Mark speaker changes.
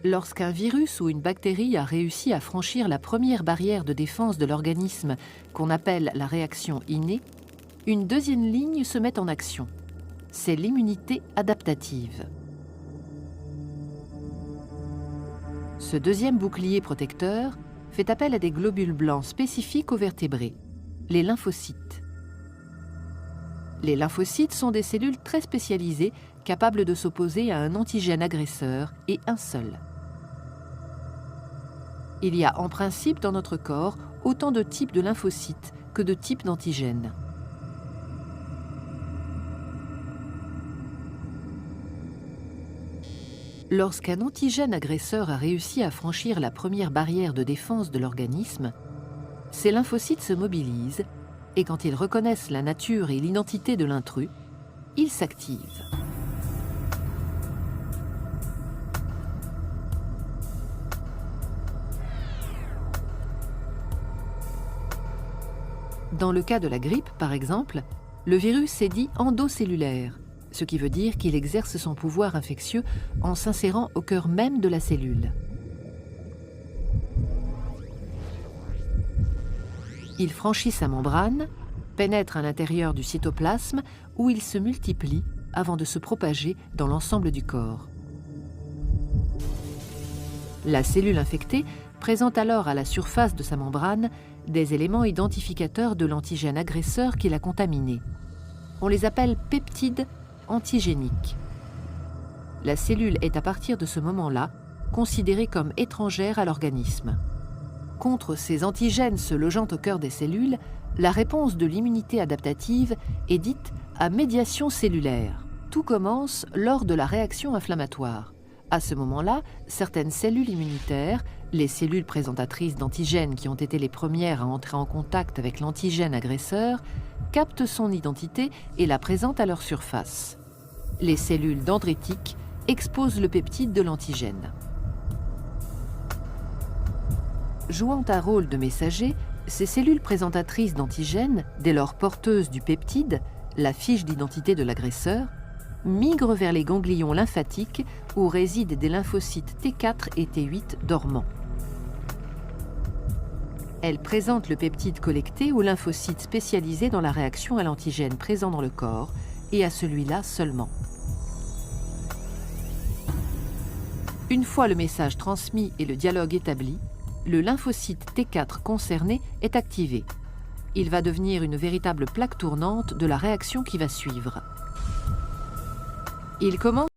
Speaker 1: Lorsqu'un virus ou une bactérie a réussi à franchir la première barrière de défense de l'organisme, qu'on appelle la réaction innée, une deuxième ligne se met en action. C'est l'immunité adaptative. Ce deuxième bouclier protecteur fait appel à des globules blancs spécifiques aux vertébrés, les lymphocytes. Les lymphocytes sont des cellules très spécialisées, capables de s'opposer à un antigène agresseur et un seul. Il y a en principe dans notre corps autant de types de lymphocytes que de types d'antigènes. Lorsqu'un antigène agresseur a réussi à franchir la première barrière de défense de l'organisme, ces lymphocytes se mobilisent et quand ils reconnaissent la nature et l'identité de l'intrus, ils s'activent. Dans le cas de la grippe, par exemple, le virus est dit endocellulaire, ce qui veut dire qu'il exerce son pouvoir infectieux en s'insérant au cœur même de la cellule. Il franchit sa membrane, pénètre à l'intérieur du cytoplasme où il se multiplie avant de se propager dans l'ensemble du corps. La cellule infectée présente alors à la surface de sa membrane des éléments identificateurs de l'antigène agresseur qui l'a contaminé. On les appelle peptides antigéniques. La cellule est à partir de ce moment-là considérée comme étrangère à l'organisme. Contre ces antigènes se logeant au cœur des cellules, la réponse de l'immunité adaptative est dite à médiation cellulaire. Tout commence lors de la réaction inflammatoire. À ce moment-là, certaines cellules immunitaires, les cellules présentatrices d'antigènes qui ont été les premières à entrer en contact avec l'antigène agresseur, captent son identité et la présentent à leur surface. Les cellules dendritiques exposent le peptide de l'antigène. Jouant un rôle de messager, ces cellules présentatrices d'antigènes, dès lors porteuses du peptide, la fiche d'identité de l'agresseur, migrent vers les ganglions lymphatiques où résident des lymphocytes T4 et T8 dormants. Elles présentent le peptide collecté aux lymphocytes spécialisés dans la réaction à l'antigène présent dans le corps et à celui-là seulement. Une fois le message transmis et le dialogue établi, le lymphocyte T4 concerné est activé. Il va devenir une véritable plaque tournante de la réaction qui va suivre. Il commence